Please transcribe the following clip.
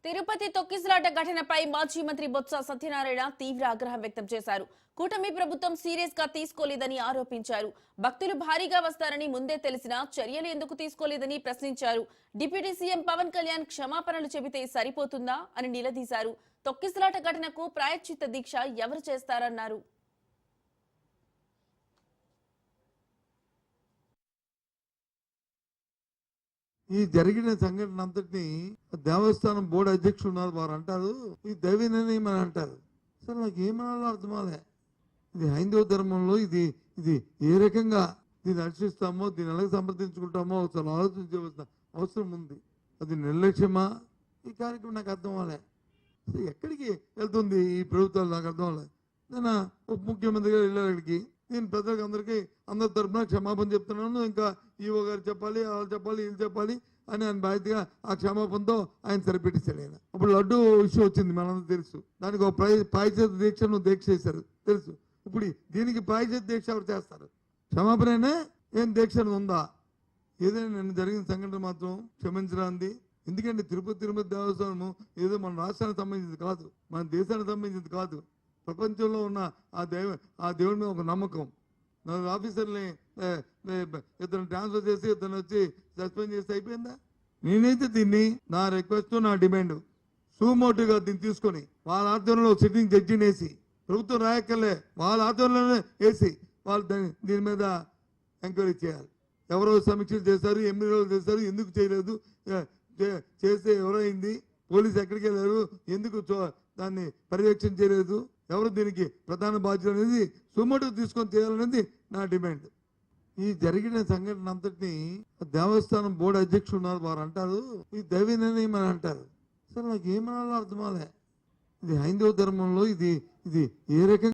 తిరుపతి తొక్కిసలాట ఘటనపై మాజీ మంత్రి బొత్స సత్యనారాయణ తీవ్ర ఆగ్రహం వ్యక్తం చేశారు. కూటమి ప్రభుత్వం సీరియస్ గా తీసుకోలేదని ఆరోపించారు. భక్తులు భారీగా వస్తారని ముందే తెలిసినా చర్యలు ఎందుకు తీసుకోలేదని ప్రశ్నించారు. డిప్యూటీ సీఎం పవన్ కళ్యాణ్ క్షమాపణలు చెబితే సరిపోతుందా అని నిలదీశారు. తొక్కిసలాట ఘటనకు ప్రాయశ్చిత్త దీక్ష ఎవరు చేస్తారన్నారు. ఈ జరిగిన సంఘటన అంతటిని దేవస్థానం బోర్డు అధ్యక్షులు ఉన్నారు, వారు అంటారు ఇది దైవ నిర్ణయం అని అంటారు. సరే నాకు ఏమనాలో అర్థమాలే. ఇది హైందవ ధర్మంలో ఇది ఇది ఏ రకంగా దీన్ని రక్షిస్తామో, దీన్ని ఎలా సంప్రదించుకుంటామో అసలు ఆలోచించవలసిన అవసరం ఉంది. అది నిర్లక్ష్యమా? ఈ కార్యక్రమం నాకు అర్థం అవ్వలే. ఎక్కడికి వెళ్తుంది ఈ ప్రభుత్వాలు నాకు అర్థం అవ్వలే. నేను ఉప ముఖ్యమంత్రిగా వెళ్ళాను అక్కడికి. నేను ప్రజలకు అందరి తరఫున క్షమాపణ చెప్తున్నాను. ఇంకా ఈవో గారు చెప్పాలి, వాళ్ళు చెప్పాలి, వీళ్ళు చెప్పాలి అని ఆయన బాధ్యతగా ఆ క్షమాపణతో ఆయన సరిపెట్టేశాడు. ఆయన అప్పుడు లడ్డు ఇష్యూ వచ్చింది, మనందరూ తెలుసు. దానికి ఒక ప్రాయశ్చిత్త దీక్షను దీక్ష చేశారు, తెలుసు. ఇప్పుడు దీనికి ప్రాయశ్చిత్త దీక్ష ఎవరు చేస్తారు? క్షమాపణ అయినా ఏం దీక్ష ఉందా? ఏదైనా నిన్న జరిగిన సంఘటన మాత్రం క్షమించరాంది. ఎందుకంటే తిరుపతి దేవస్థానము ఏదో మన రాష్ట్రానికి సంబంధించింది కాదు, మన దేశానికి సంబంధించింది కాదు. ప్రపంచంలో ఉన్న ఆ దేవుడి మీద ఒక నమ్మకం. 4 ఆఫీసర్ని ఇతను ట్రాన్స్ఫర్ చేసి ఇతను వచ్చి సస్పెండ్ చేసి అయిపోయిందా? నేనైతే దీన్ని నా రిక్వెస్ట్, నా డిమాండ్ సుమోటివ్గా దీన్ని తీసుకొని వాళ్ళ ఆధ్వర్యంలో సిట్టింగ్ జడ్జిని వేసి, ప్రభుత్వం రాయక్కర్లే, వాళ్ళ ఆధ్వర్యంలోనే వేసి వాళ్ళు దీని మీద ఎంక్వైరీ చేయాలి. ఎవరో సమీక్షలు చేశారు, 8 రోజులు చేశారు, ఎందుకు చేయలేదు, చేస్తే ఎవరైంది, పోలీసు ఎక్కడికి వెళ్ళారు, ఎందుకు దాన్ని పర్యవేక్షణ చేయలేదు, ఎవరు దీనికి ప్రధాన బాధ్యత అనేది సుమోటివ్ తీసుకొని చేయాలనేది నా డిమాండ్. ఈ జరిగిన సంఘటన అంతటిని దేవస్థానం బోర్డు అధ్యక్షులు ఉన్నారు, వారు అంటారు ఇది దైవ నిర్ణయం అని అంటారు. సరే నాకు ఏమనాలో అర్థమాలే. ఇది హైందవ ధర్మంలో ఇది ఇది ఏ రకంగా